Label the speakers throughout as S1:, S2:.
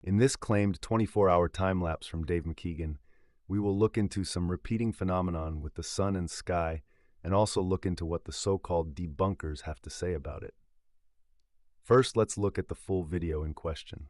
S1: In this claimed 24-hour time-lapse from Dave McKeegan, we will look into some repeating phenomenon with the sun and sky, and also look into what the so-called debunkers have to say about it. First, let's look at the full video in question.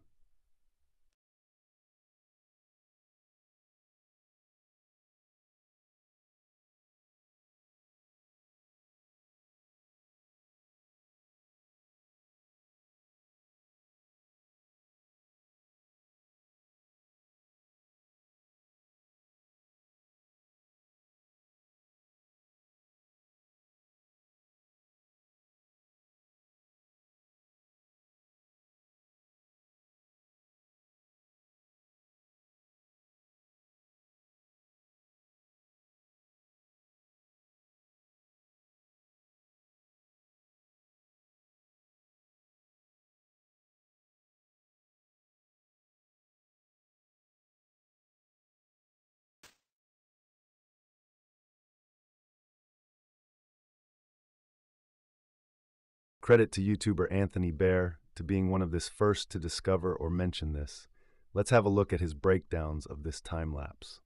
S1: Credit to YouTuber Anthony Bear to being one of the first to discover or mention this. Let's have a look at his breakdowns of this time lapse.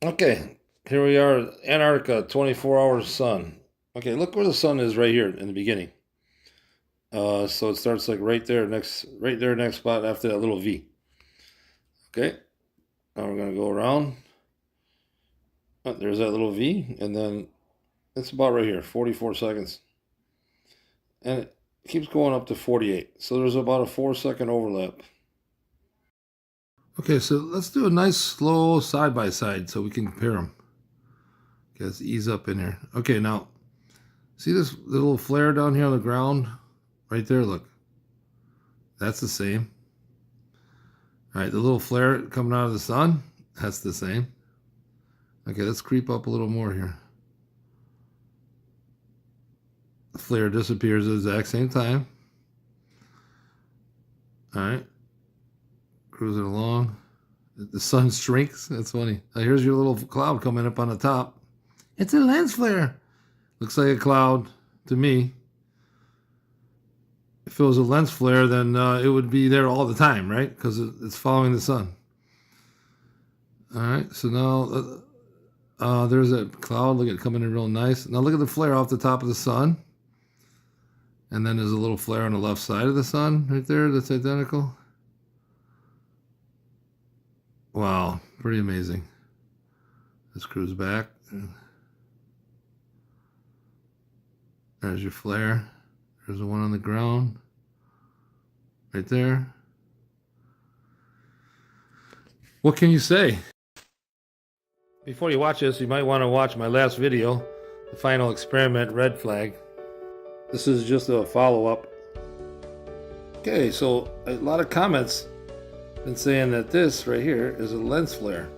S2: Okay, here we are, Antarctica, 24 hours sun. Okay, look where the sun is right here in the beginning. So it starts like right there, next spot after that little V. Okay, now we're gonna go around. Oh, there's that little V, and then it's about right here, 44 seconds. And it keeps going up to 48. So there's about a 4-second overlap. Okay, so let's do a nice slow side by side so we can compare them. Okay, let's ease up in here. Okay, now, see this little flare down here on the ground? Right there, look. That's the same. All right, the little flare coming out of the sun, that's the same. Okay, let's creep up a little more here. The flare disappears at the exact same time. All right, cruising along. The sun shrinks. That's funny. Now here's your little cloud coming up on the top. It's a lens flare. Looks like a cloud to me. If it was a lens flare, then it would be there all the time, right? Because it's following the sun. All right, so now there's a cloud. Look at it coming in real nice. Now look at the flare off the top of the sun. And then there's a little flare on the left side of the sun right there that's identical. Wow, pretty amazing. Let's cruise back. There's your flare. There's the one on the ground. Right there. What can you say? Before you watch this, you might want to watch my last video, the final experiment, red flag. This is just a follow-up. Okay, so a lot of comments been saying that this right here is a lens flare.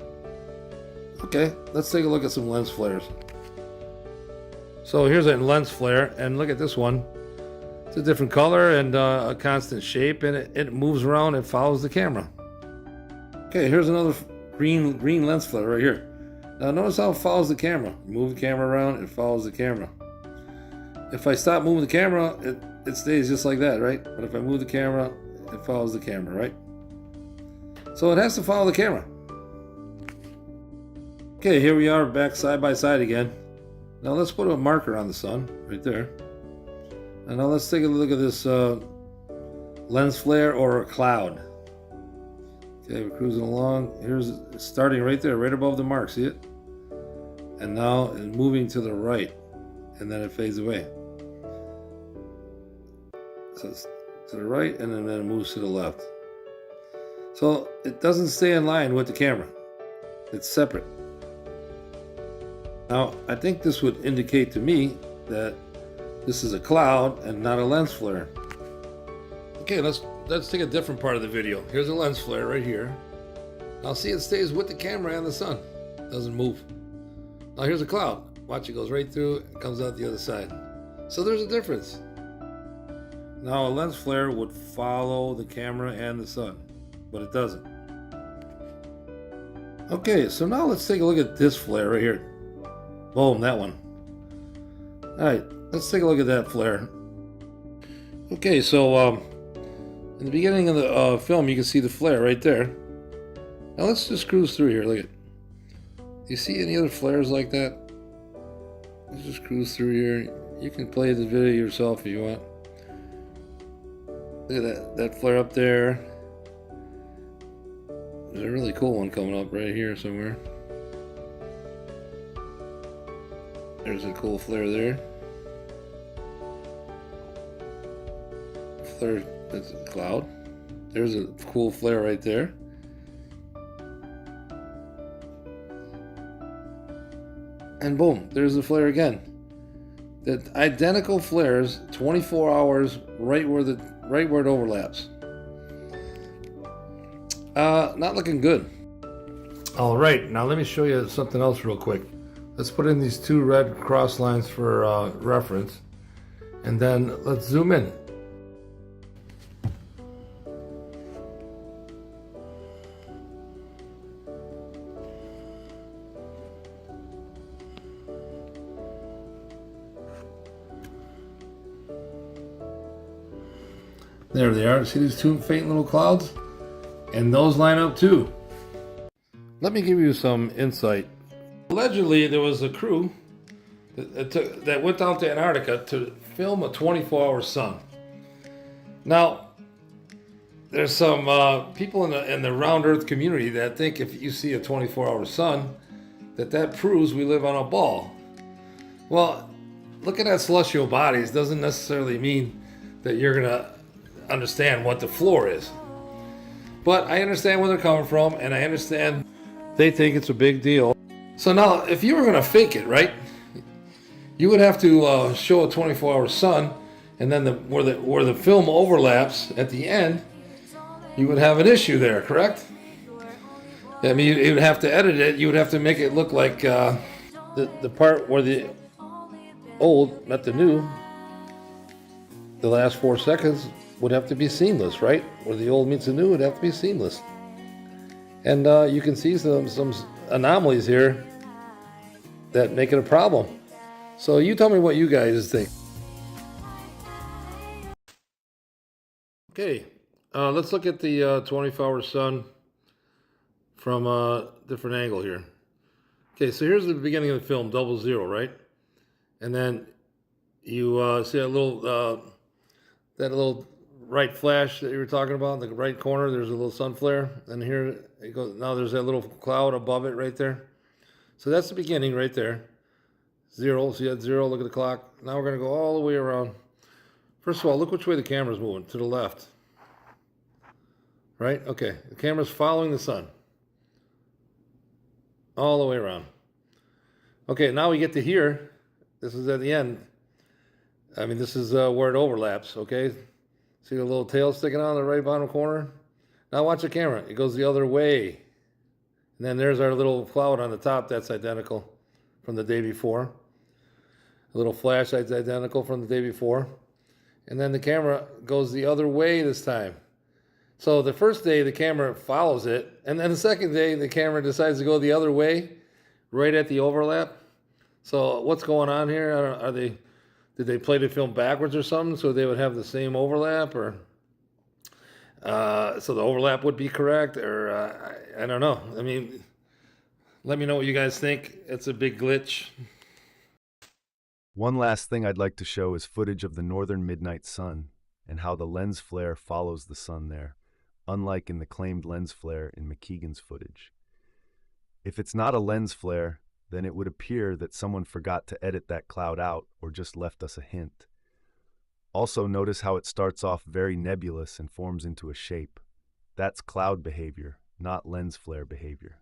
S2: Okay, let's take a look at some lens flares. So here's a lens flare, and look at this one. It's a different color and a constant shape, and it moves around and follows the camera. Okay, here's another green lens flare right here. Now notice how it follows the camera. Move the camera around, it follows the camera. If I stop moving the camera, it stays just like that, right? But if I move the camera, it follows the camera, right? So it has to follow the camera. Okay, here we are back side by side again. Now let's put a marker on the sun, right there. And now let's take a look at this lens flare or a cloud. Okay, we're cruising along. Here's starting right there, right above the mark, see it? And now it's moving to the right, and then it fades away. So it's to the right, and then it moves to the left. So it doesn't stay in line with the camera. It's separate. Now, I think this would indicate to me that this is a cloud and not a lens flare. Okay, let's take a different part of the video. Here's a lens flare right here. Now see, it stays with the camera and the sun. It doesn't move. Now here's a cloud. Watch, it goes right through, it comes out the other side. So there's a difference. Now a lens flare would follow the camera and the sun, but it doesn't. Okay, so now let's take a look at this flare right here. Boom, that one. All right, let's take a look at that flare. Okay, so In the beginning of the film, you can see the flare right there. Now let's just cruise through here. Look at. Do you see any other flares like that? Let's just cruise through here. You can play the video yourself if you want. Look at that flare up there. There's a really cool one coming up right here somewhere. There's a cool flare there. Flare, that's a cloud. There's a cool flare right there. And boom, there's the flare again. The identical flares, 24 hours, right where it overlaps. Not looking good. All right, now let me show you something else real quick. Let's put in these two red cross lines for reference, and then let's zoom in. There they are. See these two faint little clouds? And those line up too. Let me give you some insight. Allegedly, there was a crew that went down to Antarctica to film a 24-hour sun. Now, there's some people in the round Earth community that think if you see a 24-hour sun, that proves we live on a ball. Well, looking at celestial bodies doesn't necessarily mean that you're gonna understand what the floor is. But I understand where they're coming from, and I understand they think it's a big deal. So now, if you were going to fake it, right, you would have to show a 24-hour sun, and then where the film overlaps at the end, you would have an issue there, correct? I mean, you would have to edit it. You would have to make it look like the part where the old met the new, the last 4 seconds would have to be seamless, right? Where the old meets the new would have to be seamless. And you can see some anomalies here that make it a problem. So you tell me what you guys think. Okay, let's look at the 24-hour sun from a different angle here. Okay, so here's the beginning of the film, 00, right? And then you see that little right flash that you were talking about in the right corner. There's a little sun flare, and here it goes. Now there's that little cloud above it right there. So that's the beginning right there. 0. See that 0? Look at the clock. Now we're going to go all the way around. First of all, look which way the camera's moving. To the left. Right? Okay. The camera's following the sun. All the way around. Okay, now we get to here. This is at the end. I mean, this is where it overlaps, okay? See the little tail sticking out in the right bottom corner? Now watch the camera. It goes the other way. And then there's our little cloud on the top that's identical from the day before. A little flash that's identical from the day before. And then the camera goes the other way this time. So the first day the camera follows it, and then the second day the camera decides to go the other way, right at the overlap. So what's going on here? Did they play the film backwards or something so they would have the same overlap, or so the overlap would be correct, or I don't know. I mean, let me know what you guys think. It's a big glitch.
S1: One last thing I'd like to show is footage of the northern midnight sun and how the lens flare follows the sun there, unlike in the claimed lens flare in McKeegan's footage. If it's not a lens flare, then it would appear that someone forgot to edit that cloud out or just left us a hint. Also, notice how it starts off very nebulous and forms into a shape. That's cloud behavior, not lens flare behavior.